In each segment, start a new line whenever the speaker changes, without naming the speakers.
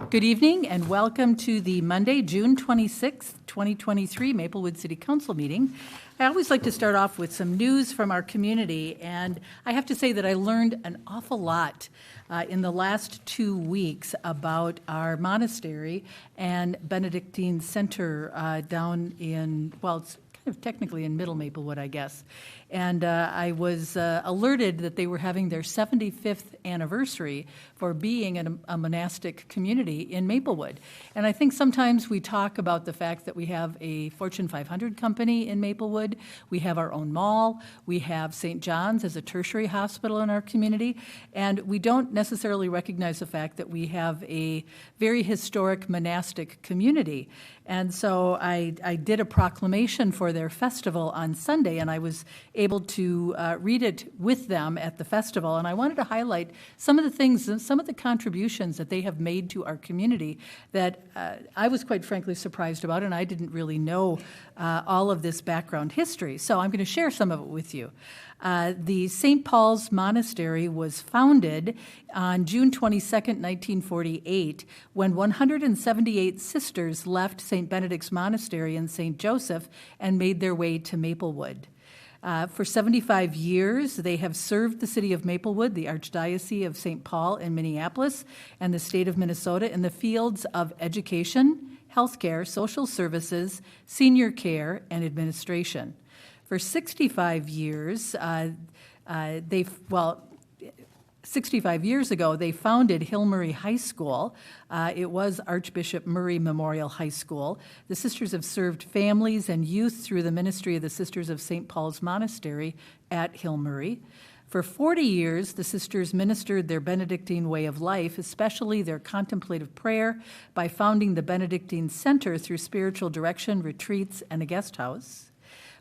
Good evening and welcome to the Monday, June 26th, 2023 Maplewood City Council meeting. I always like to start off with some news from our community, and I have to say that I learned an awful lot in the last 2 weeks about our monastery and Benedictine Center down in, well, it's kind of technically in Middle Maplewood, I guess. And I was alerted that they were having their 75th anniversary for being a monastic community in Maplewood. And I think sometimes we talk about the fact that we have a Fortune 500 company in Maplewood, we have our own mall, we have St. John's as a tertiary hospital in our community, and we don't necessarily recognize the fact that we have a very historic monastic community. And so I did a proclamation for their festival on Sunday, and I was able to read it with them at the festival. And I wanted to highlight some of the things, some of the contributions that they have made to our community that I was quite frankly surprised about, and I didn't really know all of this background history. So I'm going to share some of it with you. The St. Paul's Monastery was founded on June 22nd, 1948, when 178 sisters left St. Benedict's Monastery in St. Joseph and made their way to Maplewood. For 75 years, they have served the city of Maplewood, the Archdiocese of St. Paul in Minneapolis, and the state of Minnesota in the fields of education, healthcare, social services, senior care, and administration. For 65 years, 65 years ago, they founded Hill Murray High School. It was Archbishop Murray Memorial High School. The sisters have served families and youth through the ministry of the Sisters of St. Paul's Monastery at Hill Murray. For 40 years, the sisters ministered their Benedictine way of life, especially their contemplative prayer, by founding the Benedictine Center through spiritual direction, retreats, and a guest house.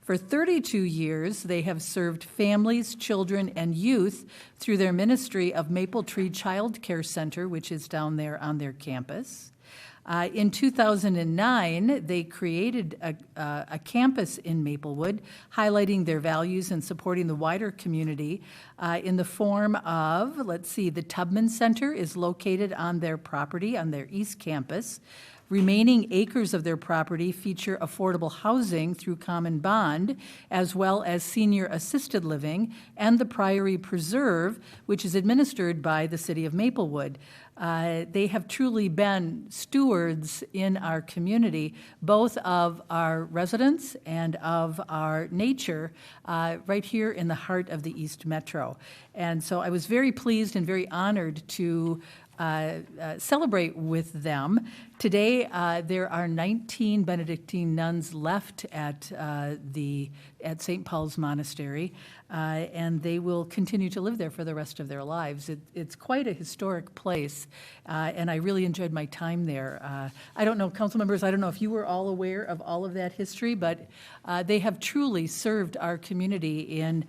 For 32 years, they have served families, children, and youth through their ministry of Maple Tree Child Care Center, which is down there on their campus. In 2009, they created a campus in Maplewood, highlighting their values and supporting the wider community in the form of, the Tubman Center is located on their property, on their East Campus. Remaining acres of their property feature affordable housing through Common Bond, as well as senior assisted living, and the Priory Preserve, which is administered by the city of Maplewood. They have truly been stewards in our community, both of our residents and of our nature, right here in the heart of the East Metro. And so I was very pleased and very honored to celebrate with them. Today, there are 19 Benedictine nuns left at St. Paul's Monastery, and they will continue to live there for the rest of their lives. It's quite a historic place, and I really enjoyed my time there. I don't know, council members, I don't know if you were all aware of all of that history, but they have truly served our community in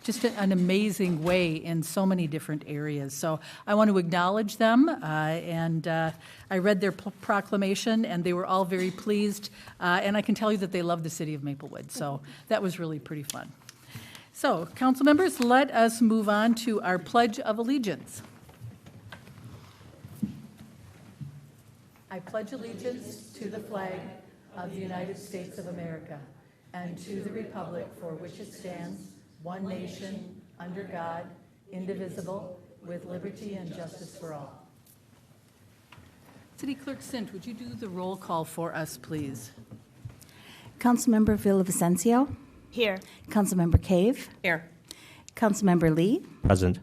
just an amazing way in so many different areas. So I want to acknowledge them, and I read their proclamation, and they were all very pleased, and I can tell you that they love the city of Maplewood, so that was really pretty fun. So, council members, let us move on to our Pledge of Allegiance. I pledge allegiance to the flag of the United States of America and to the republic for which it stands, one nation, under God, indivisible, with liberty and justice for all. City Clerk Sint, would you do the roll call for us, please?
Councilmember Villavicencio.
Here.
Councilmember Cave.
Here.
Councilmember Lee.
Present.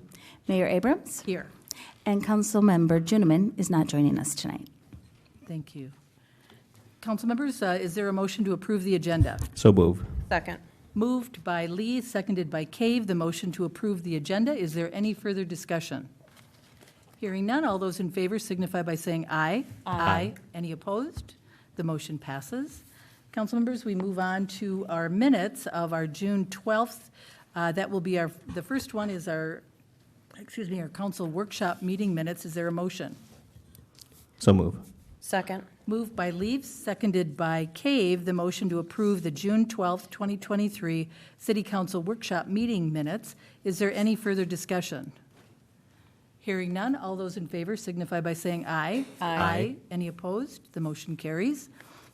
Mayor Abrams.
Here.
And Councilmember Juniman is not joining us tonight.
Thank you. Council members, is there a motion to approve the agenda?
So move.
Second.
Moved by Lee, seconded by Cave, the motion to approve the agenda. Is there any further discussion? Hearing none, all those in favor signify by saying aye. Aye. Any opposed? The motion passes. Council members, we move on to our minutes of our June 12th. That will be the first one is our council workshop meeting minutes. Is there a motion?
So move.
Second.
Moved by Leaves, seconded by Cave, the motion to approve the June 12th, 2023 City Council Workshop meeting minutes. Is there any further discussion? Hearing none, all those in favor signify by saying aye.
Aye.
Any opposed? The motion carries.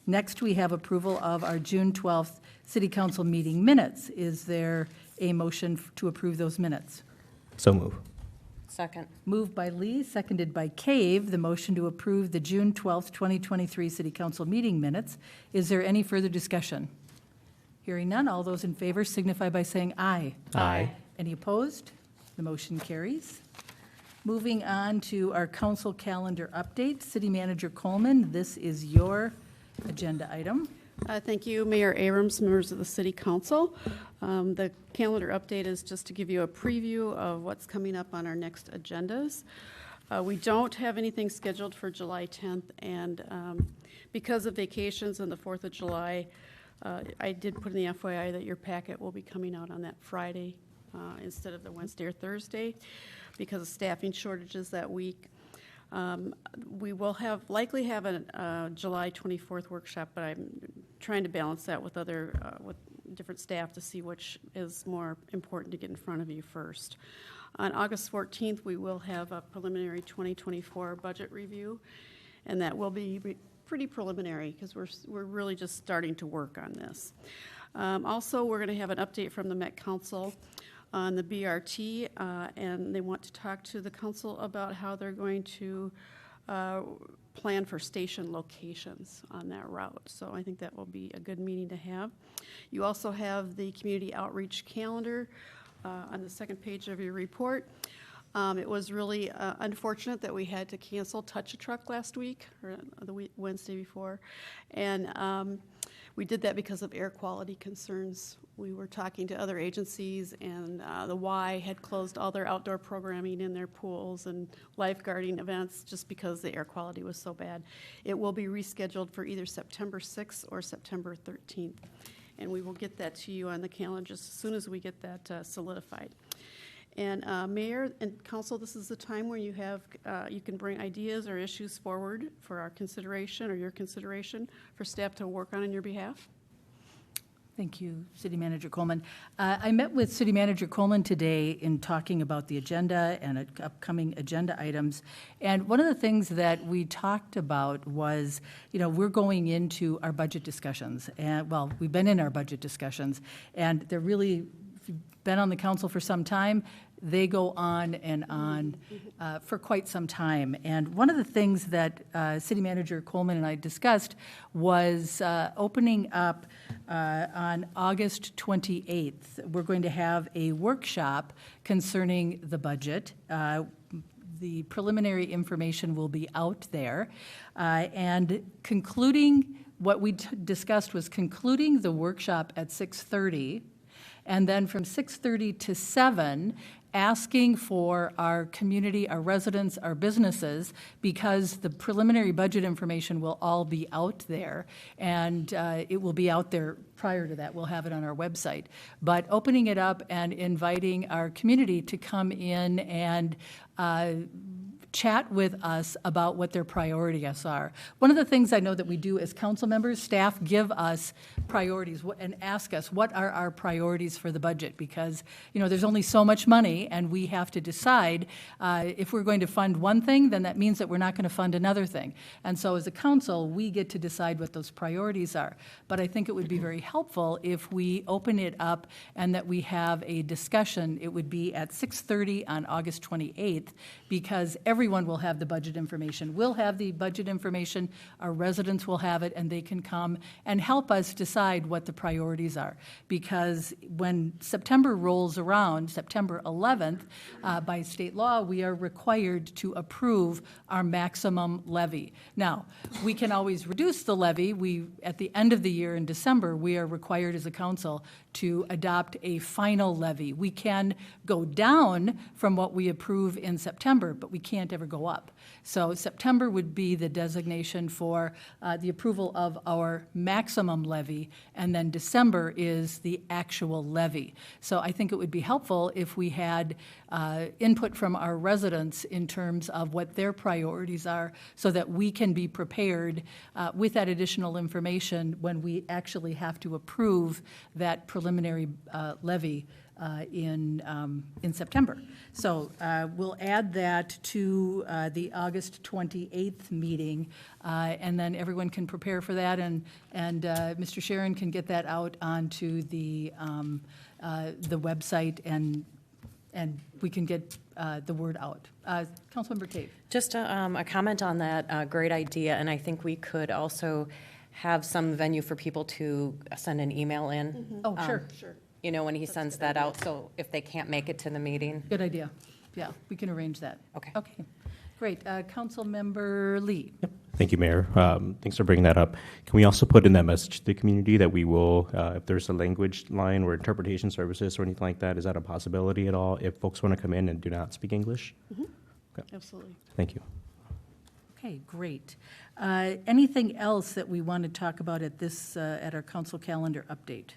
Next, we have approval of our June 12th City Council meeting minutes. Is there a motion to approve those minutes?
So move.
Second.
Moved by Lee, seconded by Cave, the motion to approve the June 12th, 2023 City Council meeting minutes. Is there any further discussion? Hearing none, all those in favor signify by saying aye.
Aye.
Any opposed? The motion carries. Moving on to our council calendar update. City Manager Coleman, this is your agenda item.
Thank you, Mayor Abrams, members of the City Council. The calendar update is just to give you a preview of what's coming up on our next agendas. We don't have anything scheduled for July 10th, and because of vacations and the 4th of July, I did put in the FYI that your packet will be coming out on that Friday instead of the Wednesday or Thursday because of staffing shortages that week. We will likely have a July 24th workshop, but I'm trying to balance that with with different staff to see which is more important to get in front of you first. On August 14th, we will have a preliminary 2024 budget review, and that will be pretty preliminary because we're really just starting to work on this. Also, we're going to have an update from the Met Council on the BRT, and they want to talk to the council about how they're going to plan for station locations on that route. So I think that will be a good meeting to have. You also have the community outreach calendar on the second page of your report. It was really unfortunate that we had to cancel Touch a Truck last week, or the Wednesday before, and we did that because of air quality concerns. We were talking to other agencies, and the Y had closed all their outdoor programming in their pools and lifeguarding events just because the air quality was so bad. It will be rescheduled for either September 6th or September 13th, and we will get that to you on the calendar just as soon as we get that solidified. And Mayor and Council, this is the time where you can bring ideas or issues forward for our consideration or your consideration for staff to work on your behalf.
Thank you, City Manager Coleman. I met with City Manager Coleman today in talking about the agenda and upcoming agenda items. And one of the things that we talked about was, we're going into our budget discussions. And, well, we've been in our budget discussions, and they're really, if you've been on the council for some time, they go on and on for quite some time. And one of the things that City Manager Coleman and I discussed was opening up on August 28th. We're going to have a workshop concerning the budget. The preliminary information will be out there. And concluding, what we discussed was concluding the workshop at 6:30, and then from 6:30 to 7, asking for our community, our residents, our businesses, because the preliminary budget information will all be out there, and it will be out there prior to that. We'll have it on our website. But opening it up and inviting our community to come in and chat with us about what their priorities are. One of the things I know that we do as council members, staff give us priorities and ask us, what are our priorities for the budget? Because, there's only so much money, and we have to decide if we're going to fund one thing, then that means that we're not going to fund another thing. And so as a council, we get to decide what those priorities are. But I think it would be very helpful if we open it up and that we have a discussion. It would be at 6:30 on August 28th, because everyone will have the budget information. We'll have the budget information, our residents will have it, and they can come and help us decide what the priorities are. Because when September rolls around, September 11th, by state law, we are required to approve our maximum levy. Now, we can always reduce the levy. At the end of the year in December, we are required as a council to adopt a final levy. We can go down from what we approve in September, but we can't ever go up. So September would be the designation for the approval of our maximum levy, and then December is the actual levy. So I think it would be helpful if we had input from our residents in terms of what their priorities are, so that we can be prepared with that additional information when we actually have to approve that preliminary levy in September. So we'll add that to the August 28th meeting, and then everyone can prepare for that, and Mr. Sharon can get that out onto the website, and we can get the word out. Councilmember Cave.
Just a comment on that, great idea, and I think we could also have some venue for people to send an email in.
Oh, sure.
Sure.
You know, when he sends that out, so if they can't make it to the meeting.
Good idea. Yeah, we can arrange that.
Okay.
Okay, great. Councilmember Lee.
Yep. Thank you, Mayor. Thanks for bringing that up. Can we also put in that message to the community that we will, if there's a language line or interpretation services or anything like that, is that a possibility at all if folks want to come in and do not speak English?
Absolutely.
Thank you.
Okay, great. Anything else that we want to talk about at this, at our council calendar update?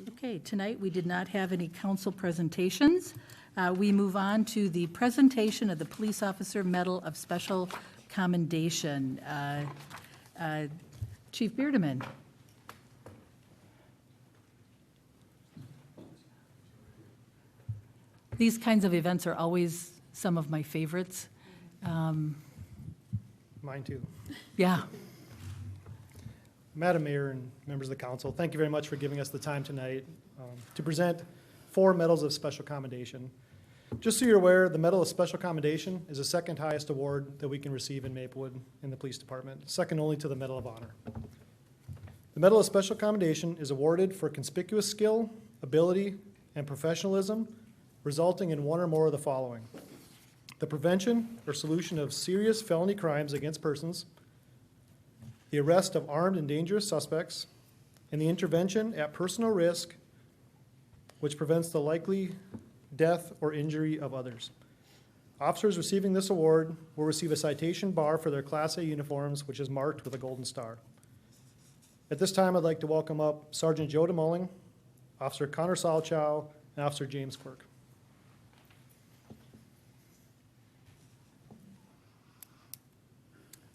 Okay, tonight we did not have any council presentations. We move on to the presentation of the Police Officer Medal of Special Commendation. Chief Beardeman. These kinds of events are always some of my favorites.
Mine too.
Yeah,
Madam Mayor and members of the council, thank you very much for giving us the time tonight to present 4 medals of special commendation. Just so you're aware, the Medal of Special Commendation is the second highest award that we can receive in Maplewood in the police department, second only to the Medal of Honor. The Medal of Special Commendation is awarded for conspicuous skill, ability, and professionalism, resulting in one or more of the following: the prevention or solution of serious felony crimes against persons, the arrest of armed and dangerous suspects, and the intervention at personal risk, which prevents the likely death or injury of others. Officers receiving this award will receive a citation bar for their Class A uniforms, which is marked with a golden star. At this time, I'd like to welcome up Sergeant Joe DeMulling, Officer Connor Salchow, and Officer James Quirk.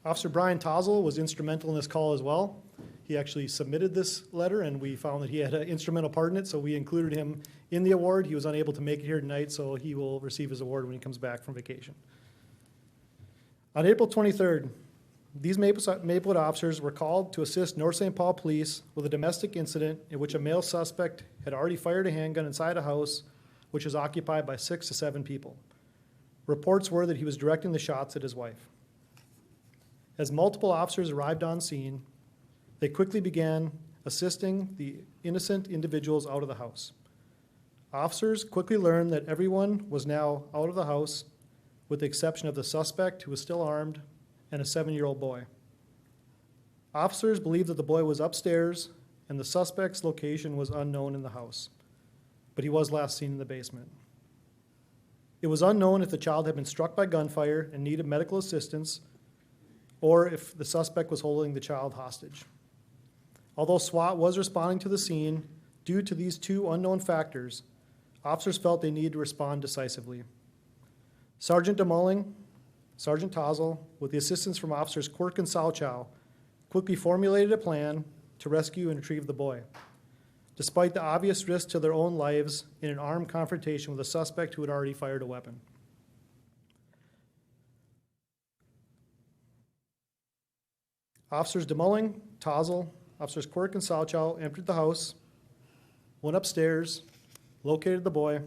Officer Brian Tozel was instrumental in this call as well. He actually submitted this letter, and we found that he had an instrumental part in it, so we included him in the award. He was unable to make it here tonight, so he will receive his award when he comes back from vacation. On April 23rd, these Maplewood officers were called to assist North St. Paul Police with a domestic incident in which a male suspect had already fired a handgun inside a house which was occupied by 6 to 7 people. Reports were that he was directing the shots at his wife. As multiple officers arrived on scene, they quickly began assisting the innocent individuals out of the house. Officers quickly learned that everyone was now out of the house, with the exception of the suspect, who was still armed, and a 7-year-old boy. Officers believed that the boy was upstairs, and the suspect's location was unknown in the house, but he was last seen in the basement. It was unknown if the child had been struck by gunfire and needed medical assistance, or if the suspect was holding the child hostage. Although SWAT was responding to the scene, due to these 2 unknown factors, officers felt they needed to respond decisively. Sergeant DeMulling, Sergeant Tozel, with the assistance from Officers Quirk and Salchow, quickly formulated a plan to rescue and retrieve the boy, despite the obvious risk to their own lives in an armed confrontation with a suspect who had already fired a weapon. Officers DeMulling, Tozel, Officers Quirk and Salchow entered the house, went upstairs, located the boy,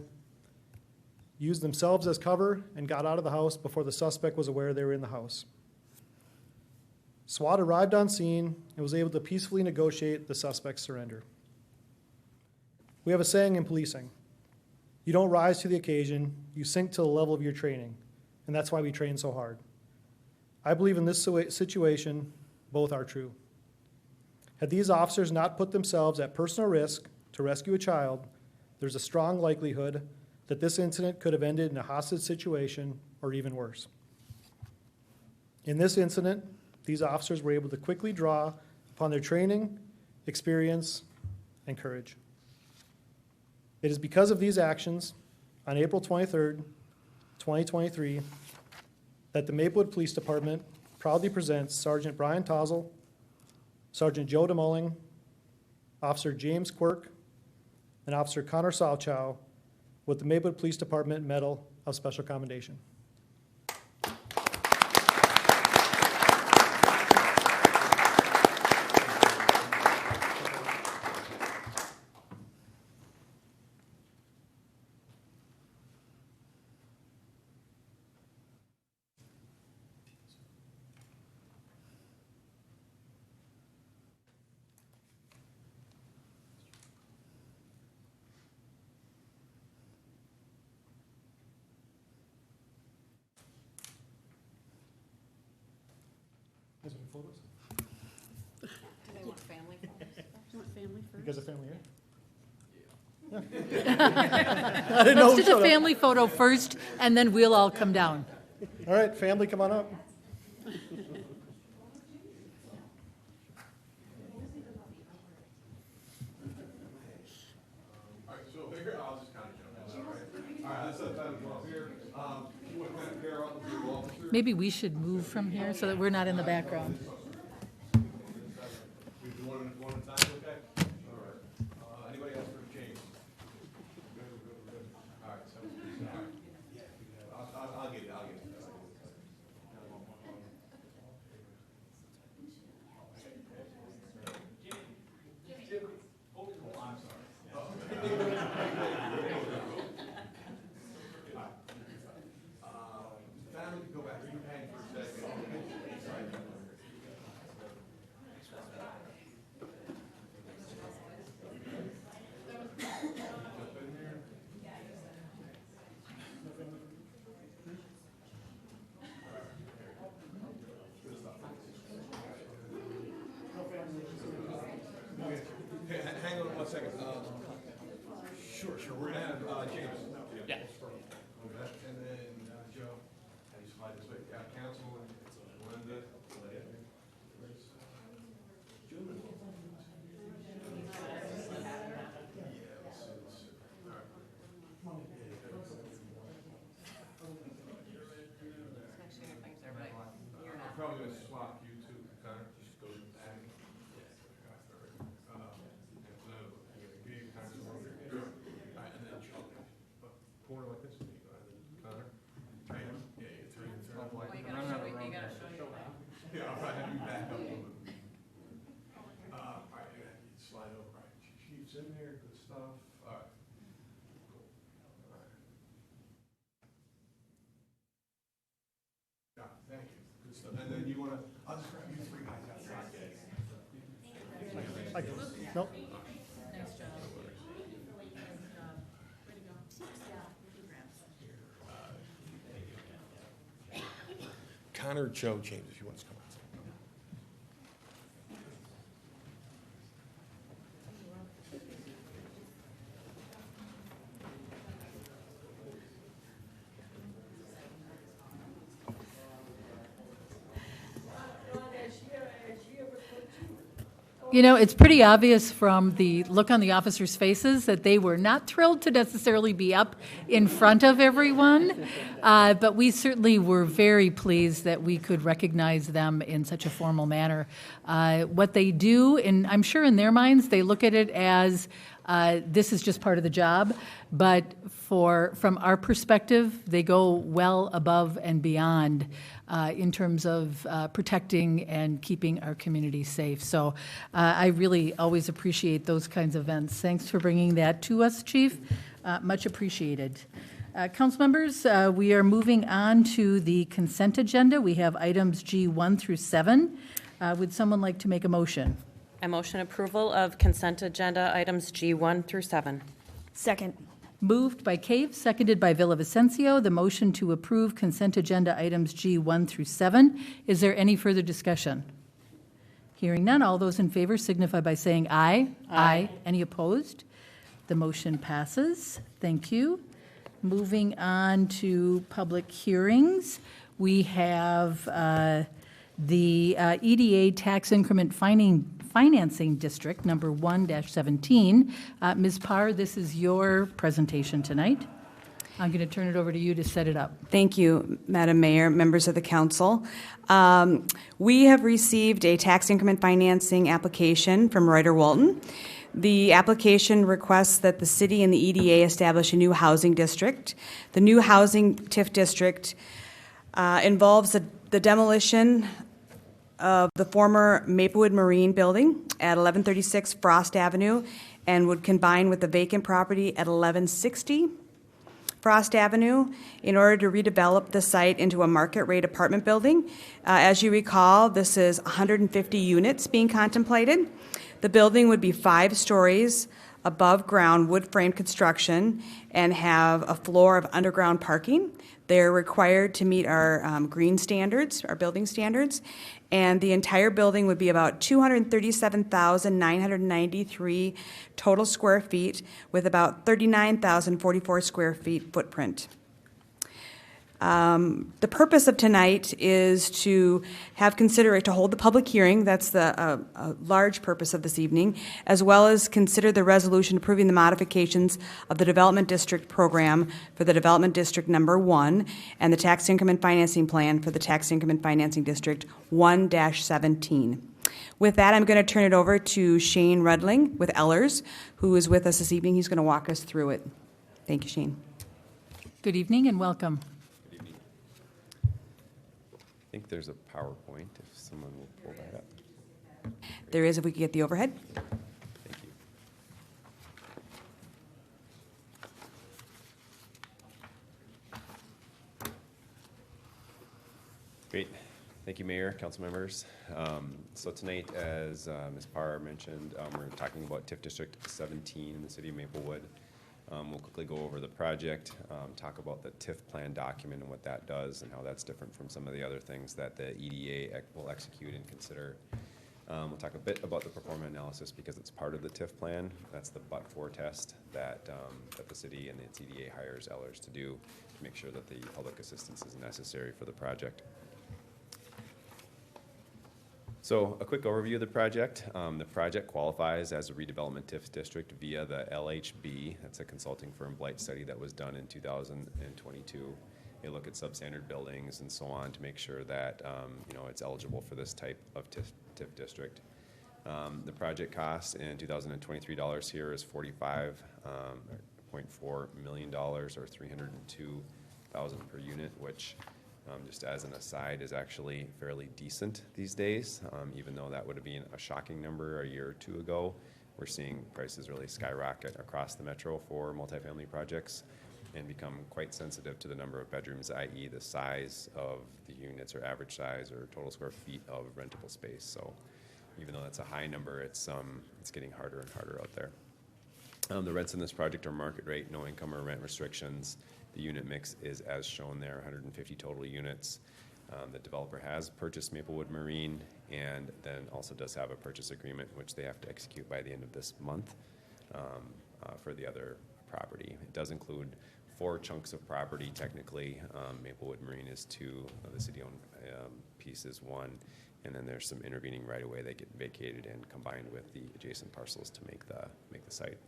used themselves as cover, and got out of the house before the suspect was aware they were in the house. SWAT arrived on scene and was able to peacefully negotiate the suspect's surrender. We have a saying in policing: you don't rise to the occasion, you sink to the level of your training, and that's why we train so hard. I believe in this situation, both are true. Had these officers not put themselves at personal risk to rescue a child, there's a strong likelihood that this incident could have ended in a hostage situation or even worse. In this incident, these officers were able to quickly draw upon their training, experience, and courage. It is because of these actions, on April 23rd, 2023, that the Maplewood Police Department proudly presents Sergeant Brian Tozel, Sergeant Joe DeMulling, Officer James Quirk, and Officer Connor Salchow with the Maplewood Police Department Medal of Special Commendation. Guys want photos?
Do they want family photos?
Do you want family
You
first?
guys have family here? Yeah. I didn't know who
Let's do
showed
the
up.
family photo first, and then we'll all come down.
All right, family, come on up.
All right, so here, I'll just kind of jump in, all right? All right, let's set that up here. You want to kind of pair up with your officer?
Maybe we should move from here so that we're not in the background.
We do one at a time, okay? All right. Anybody else for a change? Good. All right, so, all right. I'll get it. Family, go back. You hang for a second. Hey, hang on 1 second. Sure. We're gonna have James. Yeah. And then Joe. How do you slide this way? Councilman Linda. I'm probably gonna swap you two, Connor, just go back. Alright, and then Joe. Corner like this, Connor. Right, yeah, three. Yeah, all right, have you back up a little bit. All right, you slide over, all right, chief's in there, good stuff, all right. Cool. All right. Yeah, thank you, good stuff, and then you wanna, I'll just grab you three guys out there.
Nope.
Connor, Joe, James, if you want to come out.
You know, it's pretty obvious from the look on the officers' faces that they were not thrilled to necessarily be up in front of everyone, but we certainly were very pleased that we could recognize them in such a formal manner. What they do, and I'm sure in their minds, they look at it as this is just part of the job, but from our perspective, they go well above and beyond in terms of protecting and keeping our community safe. So I really always appreciate those kinds of events. Thanks for bringing that to us, Chief. Much appreciated. Council members, we are moving on to the consent agenda. We have items G1 through 7. Would someone like to make a motion?
I motion approval of consent agenda items G1 through 7.
Second.
Moved by Cave, seconded by Villavicencio, the motion to approve consent agenda items G1 through 7. Is there any further discussion? Hearing none, all those in favor signify by saying aye. Aye. Any opposed? The motion passes. Thank you. Moving on to public hearings, we have the EDA Tax Increment Financing District, number 1-17. Ms. Parr, this is your presentation tonight. I'm going to turn it over to you to set it up.
Thank you, Madam Mayor, members of the council. We have received a tax increment financing application from Reuter Walton. The application requests that the city and the EDA establish a new housing district. The new housing TIF district involves the demolition of the former Maplewood Marine building at 1136 Frost Avenue and would combine with the vacant property at 1160 Frost Avenue in order to redevelop the site into a market-rate apartment building. As you recall, this is 150 units being contemplated. The building would be 5 stories above ground, wood frame construction, and have a floor of underground parking. They're required to meet our green standards, our building standards, and the entire building would be about 237,993 total square feet with about 39,044 square feet footprint. The purpose of tonight is to to hold the public hearing. That's the large purpose of this evening, as well as consider the resolution approving the modifications of the Development District Program for the Development District Number 1 and the Tax Increment Financing Plan for the Tax Increment Financing District 1-17. With that, I'm going to turn it over to Shane Rudling with Ellers, who is with us this evening. He's going to walk us through it. Thank you, Shane.
Good evening and welcome.
I think there's a PowerPoint, if someone will pull that up.
There is, if we could get the overhead.
Thank you. Great. Thank you, Mayor, council members. So tonight, as Ms. Parr mentioned, we're talking about TIF District 17 in the city of Maplewood. We'll quickly go over the project, talk about the TIF plan document and what that does and how that's different from some of the other things that the EDA will execute and consider. We'll talk a bit about the performance analysis because it's part of the TIF plan. That's the but-for test that the city and its EDA hires Ellers to do to make sure that the public assistance is necessary for the project. So a quick overview of the project. The project qualifies as a redevelopment TIF district via the LHB. That's a consulting firm blight study that was done in 2022. They look at substandard buildings and so on to make sure that it's eligible for this type of TIF district. The project cost in 2023 dollars here is $45.4 million or $302,000 per unit, which just as an aside, is actually fairly decent these days, even though that would have been a shocking number a year or two ago. We're seeing prices really skyrocket across the metro for multifamily projects and become quite sensitive to the number of bedrooms, i.e. the size of the units or average size or total square feet of rentable space. So even though that's a high number, it's getting harder and harder out there. The rents in this project are market rate, no income or rent restrictions. The unit mix is as shown there, 150 total units. The developer has purchased Maplewood Marine and then also does have a purchase agreement, which they have to execute by the end of this month for the other property. It does include 4 chunks of property technically. Maplewood Marine is 2, the city-owned piece is 1, and then there's some intervening right-of-way that get vacated and combined with the adjacent parcels to make the site.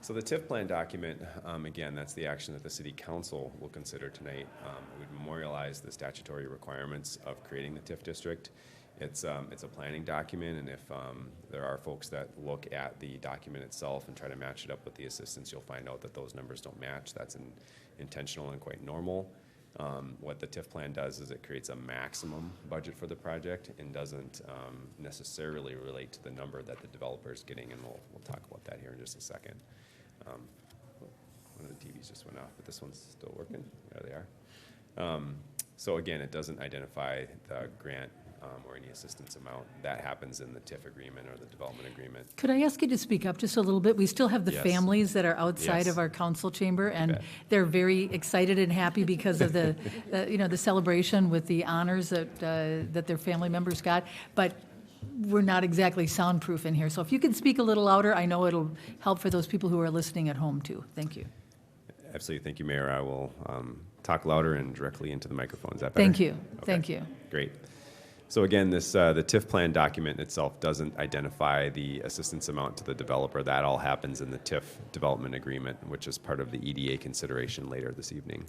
So the TIF plan document, again, that's the action that the City Council will consider tonight. It would memorialize the statutory requirements of creating the TIF district. It's a planning document, and if there are folks that look at the document itself and try to match it up with the assistance, you'll find out that those numbers don't match. That's intentional and quite normal. What the TIF plan does is it creates a maximum budget for the project and doesn't necessarily relate to the number that the developer is getting, and we'll talk about that here in just a second. One of the TVs just went off, but this one's still working. There they are. So again, it doesn't identify the grant or any assistance amount. That happens in the TIF agreement or the development agreement.
Could I ask you to speak up just a little bit? We still have the
Yes.
families that are outside
Yes.
of our council chamber, and
bet.
they're very excited and happy because of the celebration with the honors that their family members got. But we're not exactly soundproof in here. So if you could speak a little louder, I know it'll help for those people who are listening at home too. Thank you.
Absolutely. Thank you, Mayor. I will talk louder and directly into the microphone. Is that better?
Thank you.
Okay.
Thank you.
Great. So again, the TIF plan document itself doesn't identify the assistance amount to the developer. That all happens in the TIF development agreement, which is part of the EDA consideration later this evening.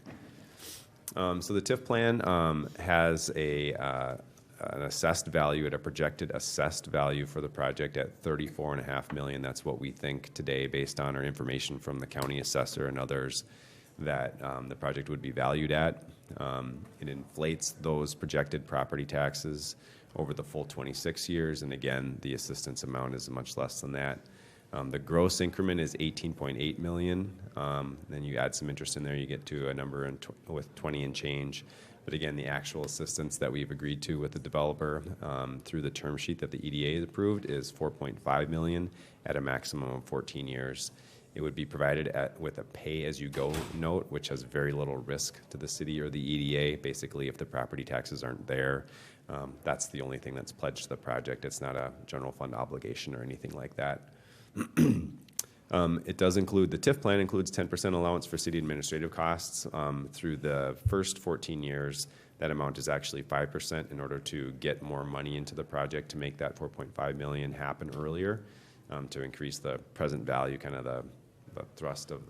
So the TIF plan has a an assessed value, at a projected assessed value for the project at $34.5 million. That's what we think today, based on our information from the county assessor and others, that the project would be valued at. It inflates those projected property taxes over the full 26 years, and again, the assistance amount is much less than that. The gross increment is $18.8 million. Then you add some interest in there, you get to a number with 20 and change. But again, the actual assistance that we've agreed to with the developer through the term sheet that the EDA has approved is $4.5 million at a maximum of 14 years. It would be provided with a pay-as-you-go note, which has very little risk to the city or the EDA. Basically, if the property taxes aren't there, that's the only thing that's pledged to the project. It's not a general fund obligation or anything like that. It does include, the TIF plan includes 10% allowance for city administrative costs. Through the first 14 years, that amount is actually 5% in order to get more money into the project to make that $4.5 million happen earlier, to increase the present value, kind of the thrust of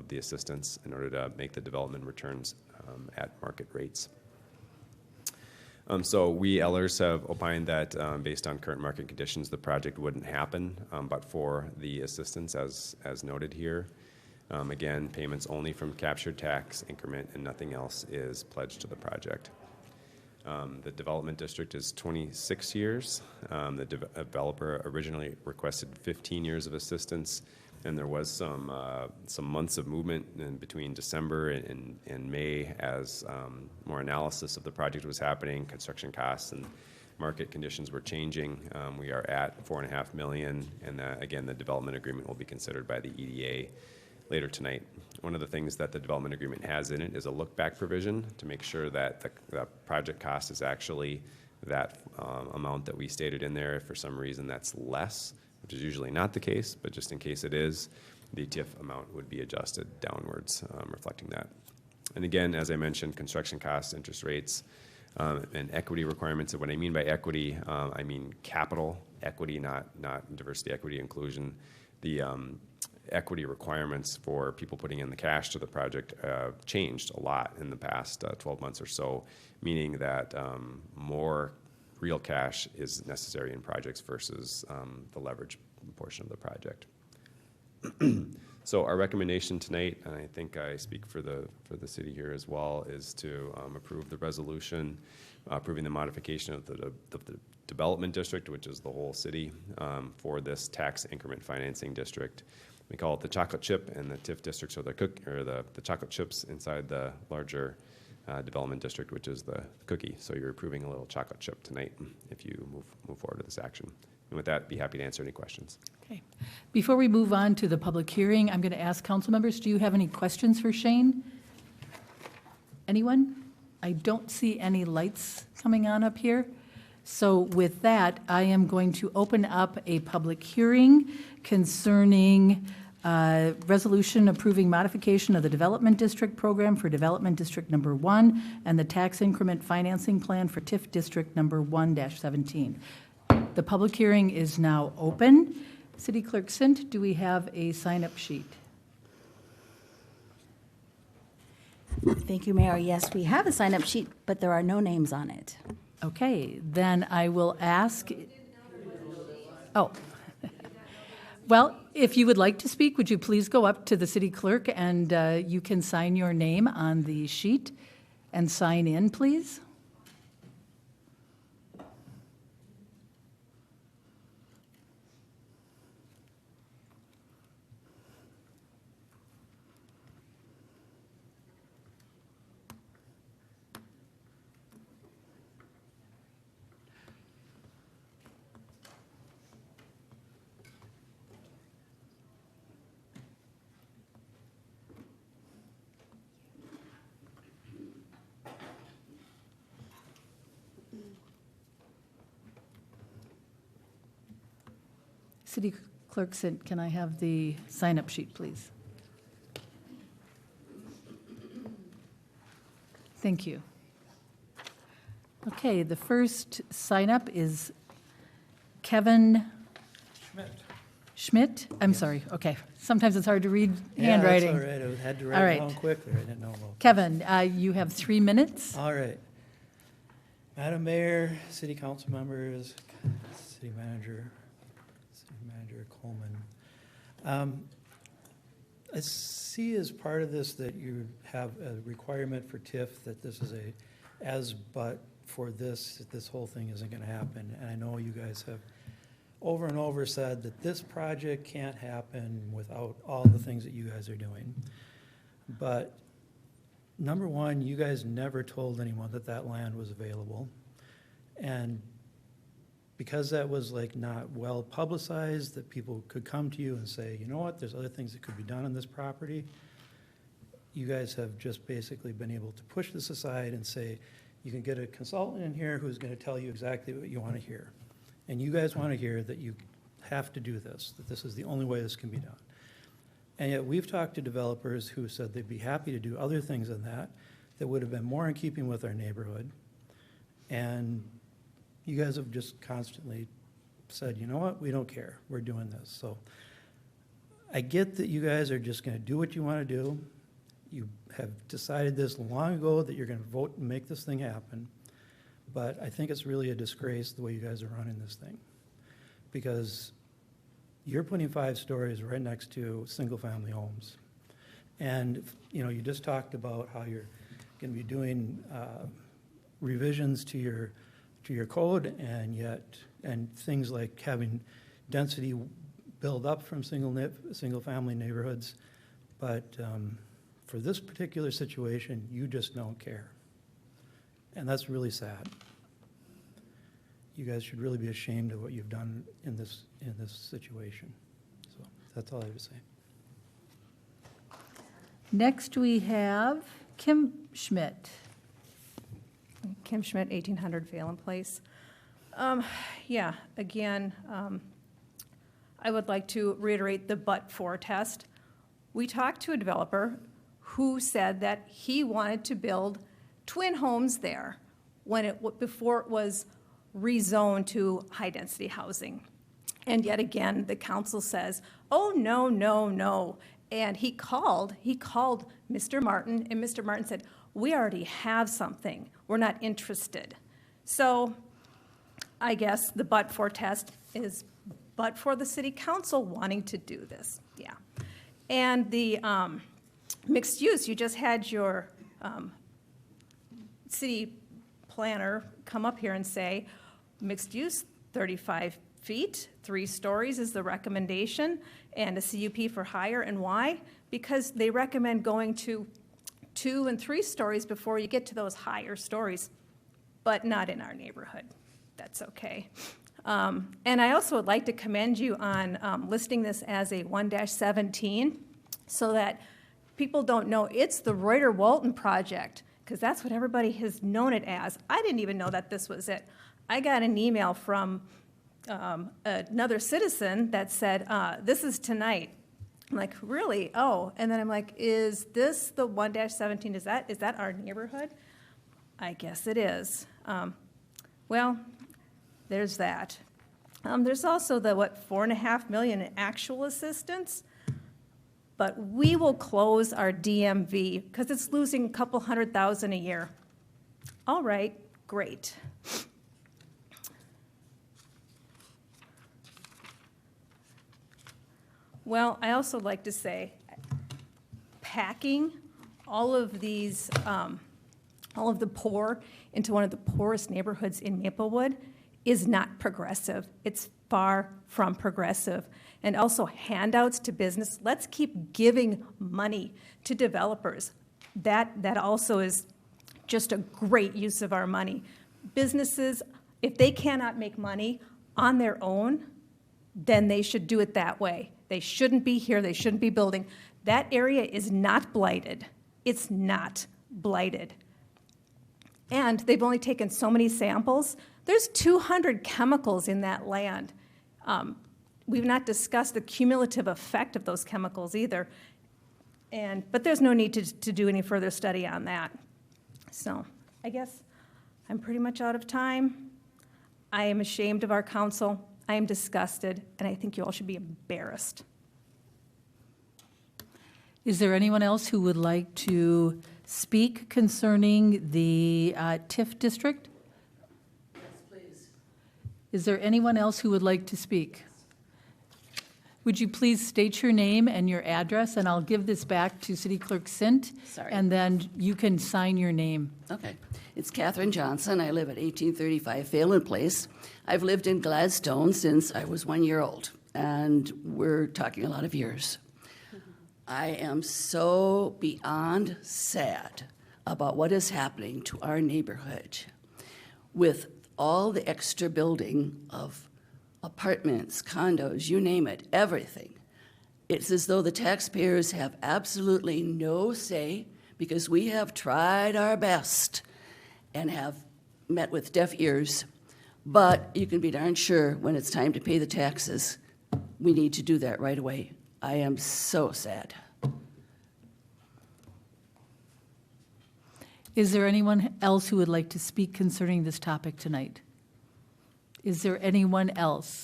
the assistance in order to make the development returns at market rates. So we, Ellers, have opined that based on current market conditions, the project wouldn't happen but for the assistance as noted here. Again, payments only from captured tax increment and nothing else is pledged to the project. The development district is 26 years. The developer originally requested 15 years of assistance, and there was some months of movement in between December and May as more analysis of the project was happening, construction costs and market conditions were changing. We are at $4.5 million, and again, the development agreement will be considered by the EDA later tonight. One of the things that the development agreement has in it is a look-back provision to make sure that the project cost is actually that amount that we stated in there. If for some reason that's less, which is usually not the case, but just in case it is, the TIF amount would be adjusted downwards, reflecting that. And again, as I mentioned, construction costs, interest rates, and equity requirements. And what I mean by equity, I mean capital equity, not diversity, equity, inclusion. The equity requirements for people putting in the cash to the project changed a lot in the past 12 months or so, meaning that more real cash is necessary in projects versus the leverage portion of the project. So our recommendation tonight, and I think I speak for the city here as well, is to approve the resolution approving the modification of the development district, which is the whole city, for this tax increment financing district. We call it the chocolate chip, and the TIF districts are the chocolate chips inside the larger development district, which is the cookie. So you're approving a little chocolate chip tonight if you move forward with this action. And with that, be happy to answer any questions.
Okay. Before we move on to the public hearing, I'm going to ask council members, do you have any questions for Shane? Anyone? I don't see any lights coming on up here. So with that, I am going to open up a public hearing concerning resolution approving modification of the Development District Program for Development District Number 1 and the Tax Increment Financing Plan for TIF District Number 1-17. The public hearing is now open. City Clerk Sint, do we have a sign-up sheet?
Thank you, Mayor. Yes, we have a sign-up sheet, but there are no names on it.
Okay, then I will ask. Oh. Well, if you would like to speak, would you please go up to the city clerk and you can sign your name on the sheet and sign in, please? City Clerk Sint, can I have the sign-up sheet, please? Thank you. Okay, the first sign-up is Kevin Schmidt? I'm sorry, okay. Sometimes it's hard to read handwriting.
Yeah, that's all right. I had to
All
write
right.
it down quickly. I didn't know about.
Kevin, you have 3 minutes.
All right. Madam Mayor, City Council members, City Manager Coleman. I see as part of this that you have a requirement for TIF that this is a as-but for this whole thing isn't going to happen. And I know you guys have over and over said that this project can't happen without all the things that you guys are doing. But number one, you guys never told anyone that that land was available. And because that was like not well publicized, that people could come to you and say, you know what, there's other things that could be done on this property. You guys have just basically been able to push this aside and say, you can get a consultant in here who's going to tell you exactly what you want to hear. And you guys want to hear that you have to do this, that this is the only way this can be done. And yet we've talked to developers who said they'd be happy to do other things than that would have been more in keeping with our neighborhood. And you guys have just constantly said, you know what, we don't care, we're doing this. So I get that you guys are just going to do what you want to do. You have decided this long ago that you're going to vote and make this thing happen. But I think it's really a disgrace the way you guys are running this thing. Because you're putting 5 stories right next to single-family homes. And, you know, you just talked about how you're going to be doing revisions to your code, and things like having density build up from single-family neighborhoods. But for this particular situation, you just don't care. And that's really sad. You guys should really be ashamed of what you've done in this situation. So that's all I have to say.
Next, we have Kim Schmidt.
Kim Schmidt, 1800 Phelan Place. Yeah, again, I would like to reiterate the but-for test. We talked to a developer who said that he wanted to build twin homes there before it was rezoned to high-density housing. And yet again, the council says, oh, no, no, no. And he called Mr. Martin, and Mr. Martin said, we already have something. We're not interested. So I guess the but-for test is but for the city council wanting to do this, yeah. And the mixed use, you just had your city planner come up here and say, mixed use, 35 feet, 3 stories is the recommendation, and a CUP for higher. And why? Because they recommend going to 2 and 3 stories before you get to those higher stories, but not in our neighborhood. That's okay. And I also would like to commend you on listing this as a 1-17 so that people don't know it's the Reuter-Walton project, because that's what everybody has known it as. I didn't even know that this was it. I got an email from another citizen that said, this is tonight. I'm like, really? Oh. And then I'm like, is this the 1-17? Is that our neighborhood? I guess it is. Well, there's that. There's also the, $4.5 million in actual assistance. But we will close our DMV because it's losing a couple $100,000 a year. All right, great. Well, I also like to say, packing all of these, all of the poor into one of the poorest neighborhoods in Maplewood is not progressive. It's far from progressive. And also handouts to business. Let's keep giving money to developers. That also is just a great use of our money. Businesses, if they cannot make money on their own, then they should do it that way. They shouldn't be here. They shouldn't be building. That area is not blighted. It's not blighted. And they've only taken so many samples. There's 200 chemicals in that land. We've not discussed the cumulative effect of those chemicals either. But there's no need to do any further study on that. So I guess I'm pretty much out of time. I am ashamed of our council. I am disgusted, and I think you all should be embarrassed.
Is there anyone else who would like to speak concerning the TIF district? Is there anyone else who would like to speak? Would you please state your name and your address, and I'll give this back to City Clerk Sint,
Sorry.
and then you can sign your name.
Okay. It's Catherine Johnson. I live at 1835 Phelan Place. I've lived in Gladstone since I was 1 year old, and we're talking a lot of years. I am so beyond sad about what is happening to our neighborhood with all the extra building of apartments, condos, you name it, everything. It's as though the taxpayers have absolutely no say because we have tried our best and have met with deaf ears. But you can be darn sure when it's time to pay the taxes, we need to do that right away. I am so sad.
Is there anyone else who would like to speak concerning this topic tonight? Is there anyone else?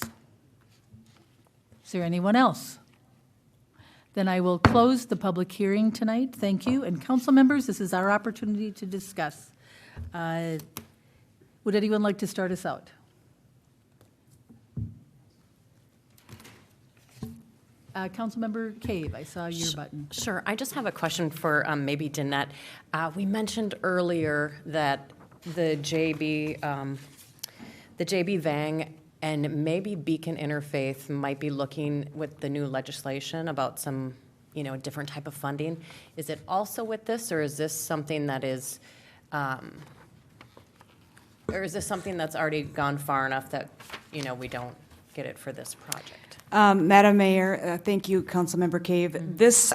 Is there anyone else? Then I will close the public hearing tonight. Thank you. And council members, this is our opportunity to discuss. Would anyone like to start us out? Councilmember Cave, I saw your button.
Sure. I just have a question for maybe Danette. We mentioned earlier that the JB Vang and maybe Beacon Interfaith might be looking with the new legislation about some, different type of funding. Is it also with this, or is this something that is, or is this something that's already gone far enough that, we don't get it for this project?
Madam Mayor, thank you, Councilmember Cave. This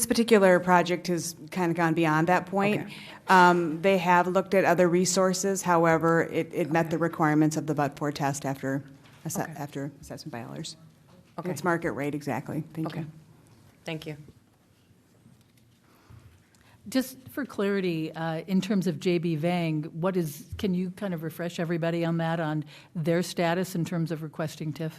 particular project has kind of gone beyond that point.
Okay.
They have looked at other resources. However, it met the requirements of the but-for test after assessment by Ellers.
Okay.
It's market rate, exactly. Thank
Okay.
you.
Thank you.
Just for clarity, in terms of JB Vang, can you kind of refresh everybody on that, on their status in terms of requesting TIF?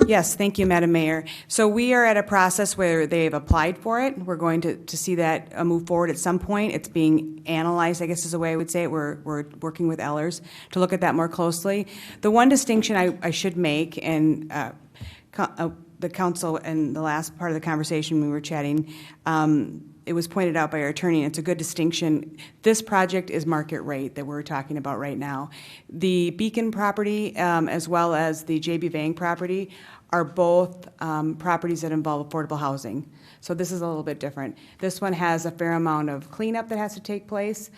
Yes, thank you, Madam Mayor. So we are at a process where they've applied for it. We're going to see that move forward at some point. It's being analyzed, I guess is the way I would say it. We're working with Ellers to look at that more closely. The one distinction I should make, and the council in the last part of the conversation we were chatting, it was pointed out by our attorney, and it's a good distinction. This project is market rate that we're talking about right now. The Beacon property, as well as the JB Vang property, are both properties that involve affordable housing. So this is a little bit different. This one has a fair amount of cleanup that has to take place,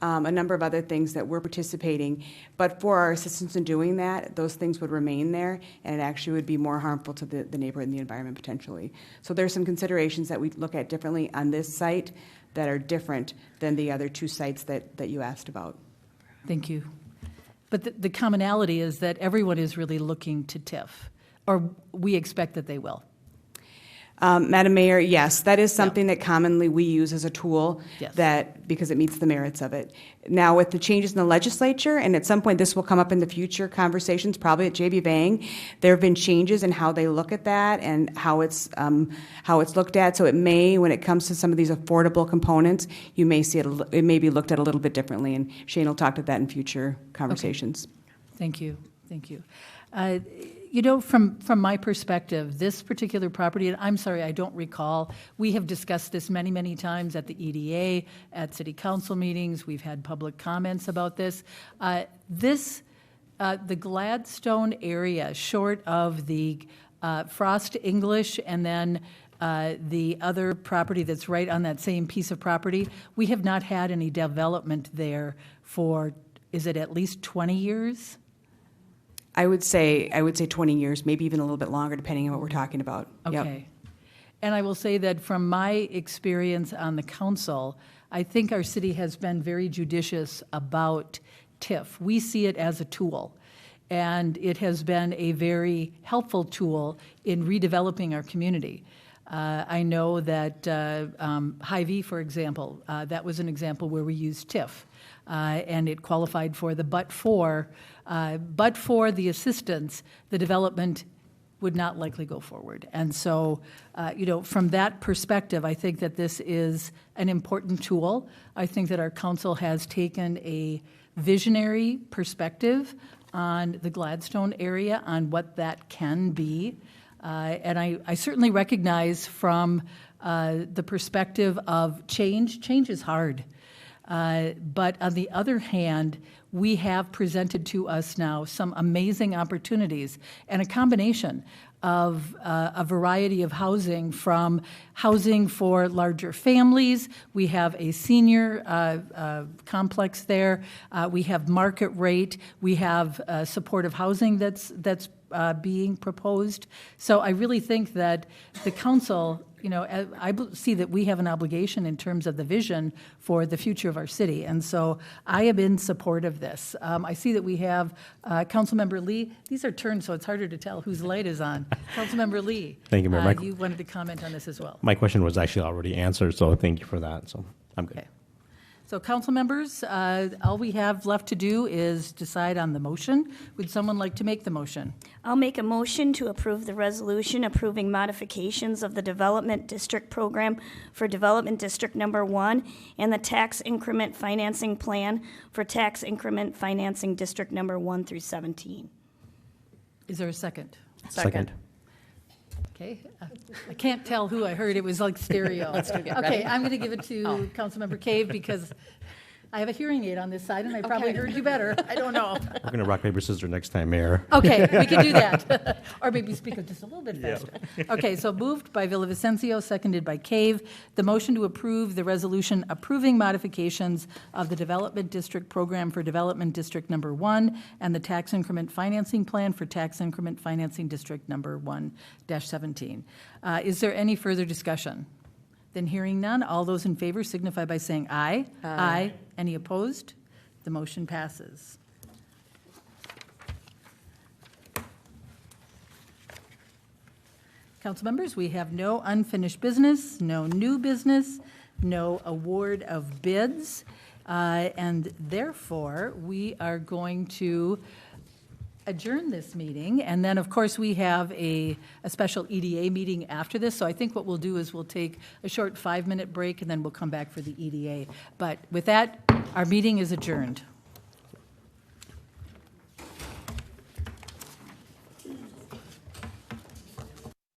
a number of other things that we're participating. But for our assistance in doing that, those things would remain there, and it actually would be more harmful to the neighborhood and the environment potentially. So there's some considerations that we look at differently on this site that are different than the other two sites that you asked about.
Thank you. But the commonality is that everyone is really looking to TIF, or we expect that they will.
Madam Mayor, yes, that is something that commonly we use as a tool,
Yes.
because it meets the merits of it. Now, with the changes in the legislature, and at some point this will come up in the future conversations, probably at JB Vang, there have been changes in how they look at that and how it's looked at. So it may, when it comes to some of these affordable components, you may see it may be looked at a little bit differently, and Shane will talk to that in future conversations.
Thank you. Thank you. From my perspective, this particular property, and I'm sorry, I don't recall, we have discussed this many, many times at the EDA, at city council meetings. We've had public comments about this. The Gladstone area, short of the Frost English and then the other property that's right on that same piece of property, we have not had any development there for, is it at least 20 years?
I would say 20 years, maybe even a little bit longer, depending on what we're talking about. Yep.
Okay. And I will say that from my experience on the council, I think our city has been very judicious about TIF. We see it as a tool, and it has been a very helpful tool in redeveloping our community. I know that Hy-Vee, for example, that was an example where we used TIF, and it qualified for the but for the assistance, the development would not likely go forward. And so, from that perspective, I think that this is an important tool. I think that our council has taken a visionary perspective on the Gladstone area, on what that can be. And I certainly recognize from the perspective of change is hard. But on the other hand, we have presented to us now some amazing opportunities and a combination of a variety of housing, from housing for larger families. We have a senior complex there. We have market rate. We have supportive housing that's being proposed. So I really think that the council, see that we have an obligation in terms of the vision for the future of our city. And so I am in support of this. I see that we have Councilmember Lee. These are turns, so it's harder to tell whose light is on. Councilmember Lee.
Thank you, Mayor.
You wanted to comment on this as well.
My question was actually already answered, so thank you for that. So I'm good.
Okay. So council members, all we have left to do is decide on the motion. Would someone like to make the motion?
I'll make a motion to approve the resolution approving modifications of the Development District Program for Development District Number 1 and the Tax Increment Financing Plan for Tax Increment Financing District Number 1 through 17.
Is there a second?
Second.
Okay, I can't tell who I heard. It was like stereo. Okay, I'm going to give it to Councilmember Cave because I have a hearing aid on this side and I probably heard you better. I don't know.
We're going to rock, paper, scissors next time, Mayor.
Okay, we can do that. Or maybe speak up just a little bit faster. Okay, so moved by Villavicencio, seconded by Cave. The motion to approve the resolution approving modifications of the Development District Program for Development District Number 1 and the Tax Increment Financing Plan for Tax Increment Financing District Number 1-17. Is there any further discussion? Then hearing none, all those in favor signify by saying aye. Aye. Any opposed? The motion passes. Council members, we have no unfinished business, no new business, no award of bids, and therefore we are going to adjourn this meeting, and then of course we have a special EDA meeting after this, so I think what we'll do is we'll take a short 5-minute break and then we'll come back for the EDA. But with that, our meeting is adjourned.